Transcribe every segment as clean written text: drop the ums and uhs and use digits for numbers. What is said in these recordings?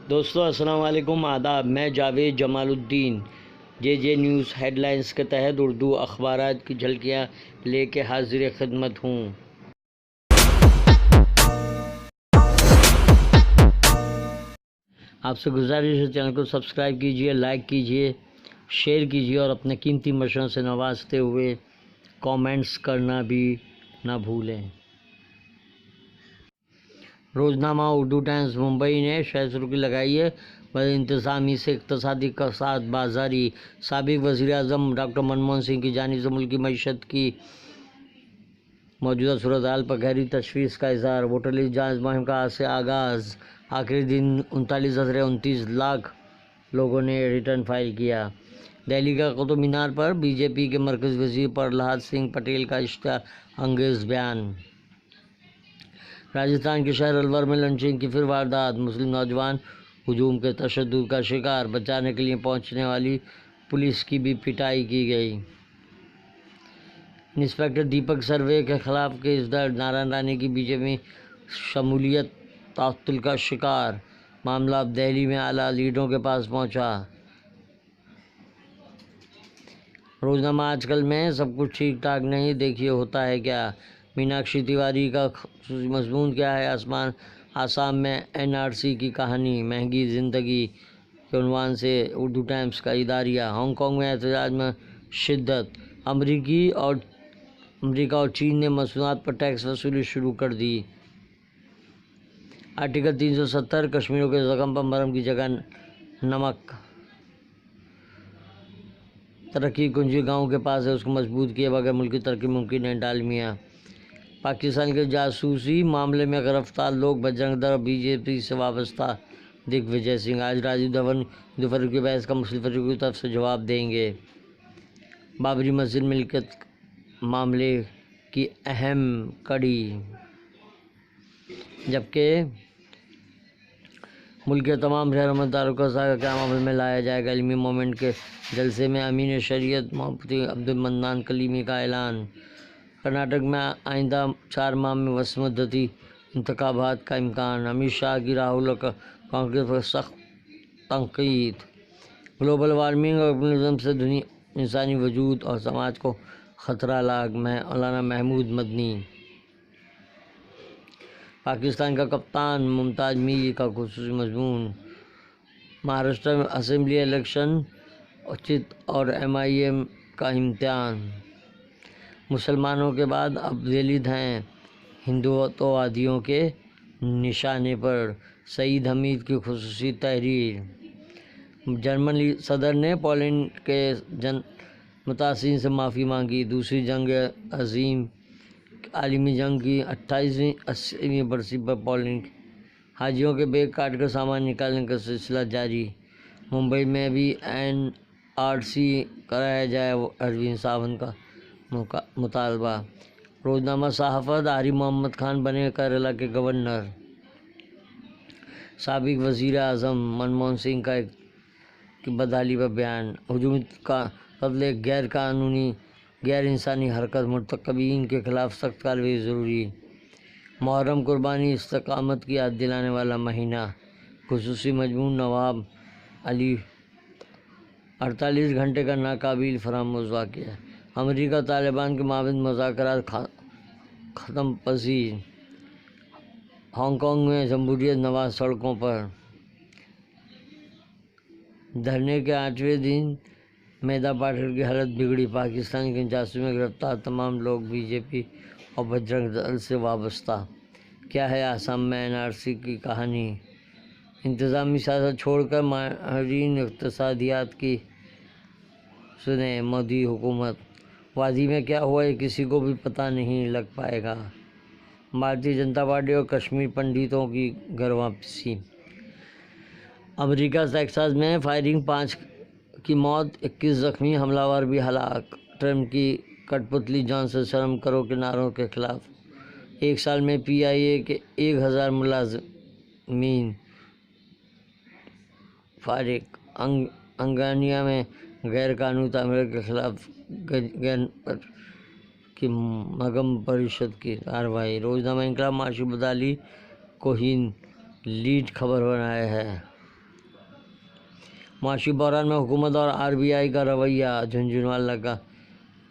دوستو السلام علیکم، آداب۔ میں جاوید جمال الدین جے نیوز ہیڈ لائنز کے تحت اردو اخبارات کی جھلکیاں لے کے حاضر خدمت ہوں۔ آپ سے گزارش ہے چینل کو سبسکرائب کیجئے، لائک کیجئے، شیئر کیجئے اور اپنے قیمتی مشوروں سے نوازتے ہوئے کامنٹس کرنا بھی نہ بھولیں۔ روزنامہ اردو ٹائمز ممبئی نے شہ سرخی لگائی ہے، بد انتظامی سے اقتصادی کساد بازاری۔ سابق وزیر اعظم ڈاکٹر منموہن سنگھ کی جانب سے ملکی معیشت کی موجودہ صورتحال پر گہری تشویش کا اظہار۔ ووٹر لسٹ جانچ مہم کا آج سے آغاز۔ آخری دن 39,29 لاکھ لوگوں نے ریٹرن فائل کیا۔ دہلی کا قطب مینار پر بی جے پی کے مرکزی وزیر پرہلاد سنگھ پٹیل کا اشتعال انگیز بیان۔ راجستھان کے شہر الور میں لنچنگ کی پھر واردات، مسلم نوجوان ہجوم کے تشدد کا شکار، بچانے کے لیے پہنچنے والی پولیس کی بھی پٹائی کی گئی۔ انسپکٹر دیپک سروے کے خلاف کیس درج، نارائن رانی کی بی جے پی میں شمولیت تعطل کا شکار۔ معاملہ اب دہلی میں اعلیٰ لیڈروں کے پاس پہنچا۔ روزنامہ آج کل میں سب کچھ ٹھیک ٹھاک نہیں، دیکھیے ہوتا ہے کیا۔ میناکشی تیواری کا خصوصی مضمون کیا ہے؟ آسام میں این آر سی کی کہانی، مہنگی زندگی کے عنوان سے اردو ٹائمز کا اداریہ۔ ہانگ کانگ میں احتجاج میں شدت، امریکہ اور چین نے مصنوعات پر ٹیکس وصولی شروع کر دی۔ آرٹیکل 370، کشمیریوں کے زخم پر مرہم کی جگہ نمک۔ ترقی کنجی گاؤں کے پاس ہے، اس کو مضبوط کیے بغیر ملکی ترقی ممکن ہے، ڈالمیا۔ پاکستان کے جاسوسی معاملے میں گرفتار لوگ بجرنگ دل اور بی جے پی سے وابستہ۔ دگ وجے سنگھ آج راجیو دھون ہندو فریق کی بحث کا مسلم فریق کی طرف سے جواب دیں گے۔ بابری مسجد ملکیت معاملے کی اہم کڑی، جبکہ ملک کے تمام شہروں میں دارالقضا کا قیام عمل میں لایا جائے گا۔ علمی موومنٹ کے جلسے میں امین شریعت مفتی عبدالمنان کلیمی کا اعلان۔ کرناٹک میں آئندہ 4 ماہ میں وسمدتی انتخابات کا امکان۔ امت شاہ کی راہل اور کانگریس پر سخت تنقید۔ گلوبل وارمنگ اور کمیونزم سے انسانی وجود اور سماج کو خطرہ لاحق، مولانا محمود مدنی۔ پاکستان کا کپتان ممتاز میر کا خصوصی مضمون۔ مہاراشٹر میں اسمبلی الیکشن، اچت اور ایم آئی ایم کا امتحان۔ مسلمانوں کے بعد اب دلت ہیں، ہندوتوادیوں کے نشانے پر۔ سعید حمید کی خصوصی تحریر۔ جرمن صدر نے پولینڈ کے متاثرین سے معافی مانگی۔ دوسری جنگ عالمی جنگ کی 80ویں برسی پر پولینڈ حاجیوں کے بیگ کاٹ کر سامان نکالنے کا سلسلہ جاری۔ ممبئی میں بھی این آر سی کرایا جائے، اروند ساونت کا مطالبہ۔ روزنامہ صحافت، عارف محمد خان بنے کیرالہ کے گورنر۔ سابق وزیر اعظم منموہن سنگھ کی بدحالی پر بیان۔ ہجومی قتل ایک غیر قانونی غیر انسانی حرکت، مرتکبین کے خلاف سخت کارروائی ضروری۔ محرم قربانی استقامت کی یاد دلانے والا مہینہ۔ خصوصی مضمون، نواب علی 48 گھنٹے کا ناقابل فراموش واقعہ۔ امریکہ طالبان کے مابین مذاکرات ختم پذیر۔ ہانگ کانگ میں جمہوریت نواز سڑکوں پر۔ دھرنے کے 8ویں دن میدھا پاٹکر کی حالت بگڑی۔ پاکستان کے جاسوسی میں گرفتار تمام لوگ بی جے پی اور بجرنگ دل سے وابستہ۔ کیا ہے آسام میں این آر سی کی کہانی؟ انتظامی سیاست چھوڑ کر ماہرین اقتصادیات کی سنیں۔ مودی حکومت۔ وادی میں کیا ہوا یہ کسی کو بھی پتہ نہیں لگ پائے گا۔ بھارتیہ جنتا پارٹی اور کشمیر پنڈتوں کی گھر واپسی۔ امریکہ ٹیکساس میں فائرنگ، 5 کی موت، 21 زخمی، حملہ آور بھی ہلاک۔ ٹرمپ کی کٹ پتلی، جانسن شرم کرو کے نعروں کے خلاف۔ 1 سال میں پی آئی اے کے 1000 ملازمین فارغ۔ انگانیا میں غیر قانونی تعمیرات کے خلاف گورنر کی نگم پریشد کی کارروائی۔ روزنامہ انقلاب معاشی بدحالی کو ہی لیڈ خبر بنایا ہے۔ معاشی بحران میں حکومت اور RBI کا رویہ، جھنجھنوالا کا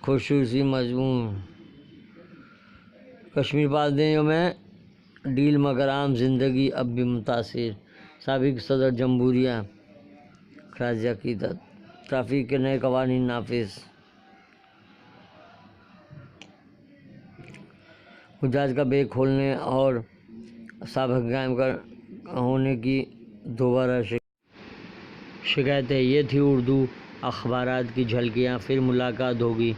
خصوصی مضمون۔ کشمیر پادریوں میں ڈیل مگر عام زندگی اب بھی متاثر، سابق صدر جمہوریہ خراج عقیدت۔ ٹریفک کے نئے قوانین نافذ، حجاج کا بیگ کھولنے اور سابق قائم ہونے کی دوبارہ شکایتیں۔ یہ تھی اردو اخبارات کی جھلکیاں، پھر ملاقات ہوگی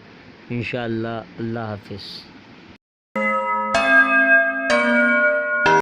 انشاءاللہ۔ اللہ حافظ۔